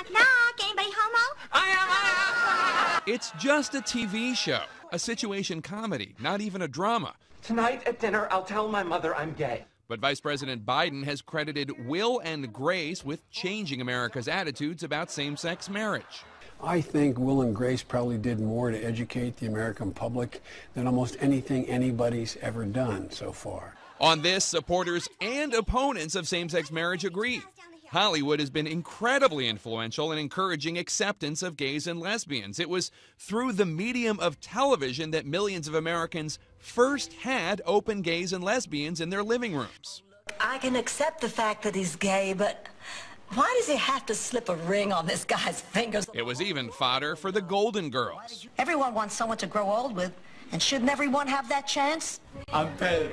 Knock, knock. Anybody homo? I am. It's just a TV show, a situation comedy, not even a drama. Tonight at dinner, I'll tell my mother I'm gay. But Vice President Biden has credited Will and Grace with changing America's attitudes about same-sex marriage. I think Will and Grace probably did more to educate the American public than almost anything anybody's ever done so far. On this, supporters and opponents of same-sex marriage agree. Hollywood has been incredibly influential in encouraging acceptance of gays and lesbians. It was through the medium of television that millions of Americans first had open gays and lesbians in their living rooms. I can accept the fact that he's gay, but why does he have to slip a ring on this guy's fingers? It was even fodder for the Golden Girls. Everyone wants someone to grow old with, and shouldn't everyone have that chance? I'm Pedro.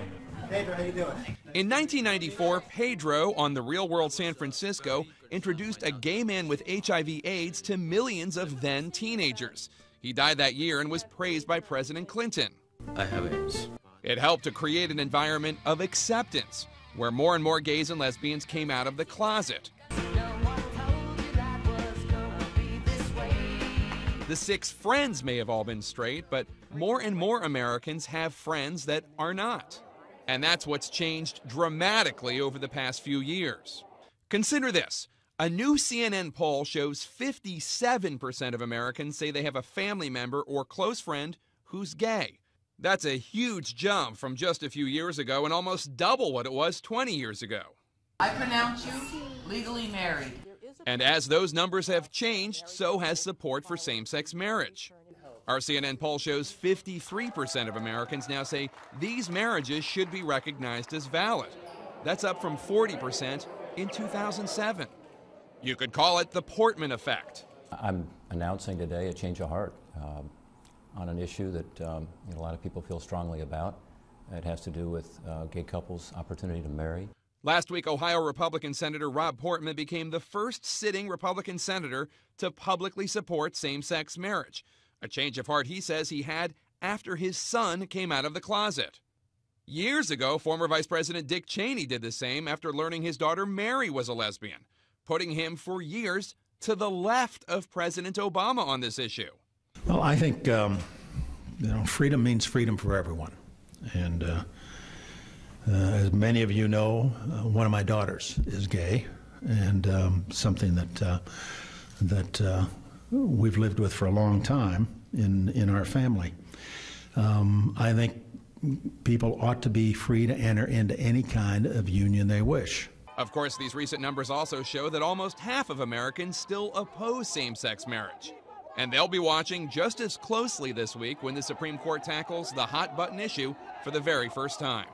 Pedro, how you doing? In 1994, Pedro on The Real World San Francisco introduced a gay man with HIV/AIDS to millions of then teenagers. He died that year and was praised by President Clinton. I have AIDS. It helped to create an environment of acceptance, where more and more gays and lesbians came out of the closet. The 6 friends may have all been straight, but more and more Americans have friends that are not. And that's what's changed dramatically over the past few years. Consider this. A new CNN poll shows 57% of Americans say they have a family member or close friend who's gay. That's a huge jump from just a few years ago and almost double what it was 20 years ago. I pronounce you legally married. And as those numbers have changed, so has support for same-sex marriage. Our CNN poll shows 53% of Americans now say these marriages should be recognized as valid. That's up from 40% in 2007. You could call it the Portman effect. I'm announcing today a change of heart on an issue that a lot of people feel strongly about. It has to do with gay couples' opportunity to marry. Last week, Ohio Republican Senator Rob Portman became the first sitting Republican senator to publicly support same-sex marriage. A change of heart he says he had after his son came out of the closet. Years ago, former Vice President Dick Cheney did the same after learning his daughter Mary was a lesbian, putting him for years to the left of President Obama on this issue. Well, I think freedom means freedom for everyone, and as many of you know, one of my daughters is gay, and something that we've lived with for a long time in our family. I think people ought to be free to enter into any kind of union they wish. Of course, these recent numbers also show that almost half of Americans still oppose same-sex marriage. And they'll be watching just as closely this week when the Supreme Court tackles the hot-button issue for the very first time.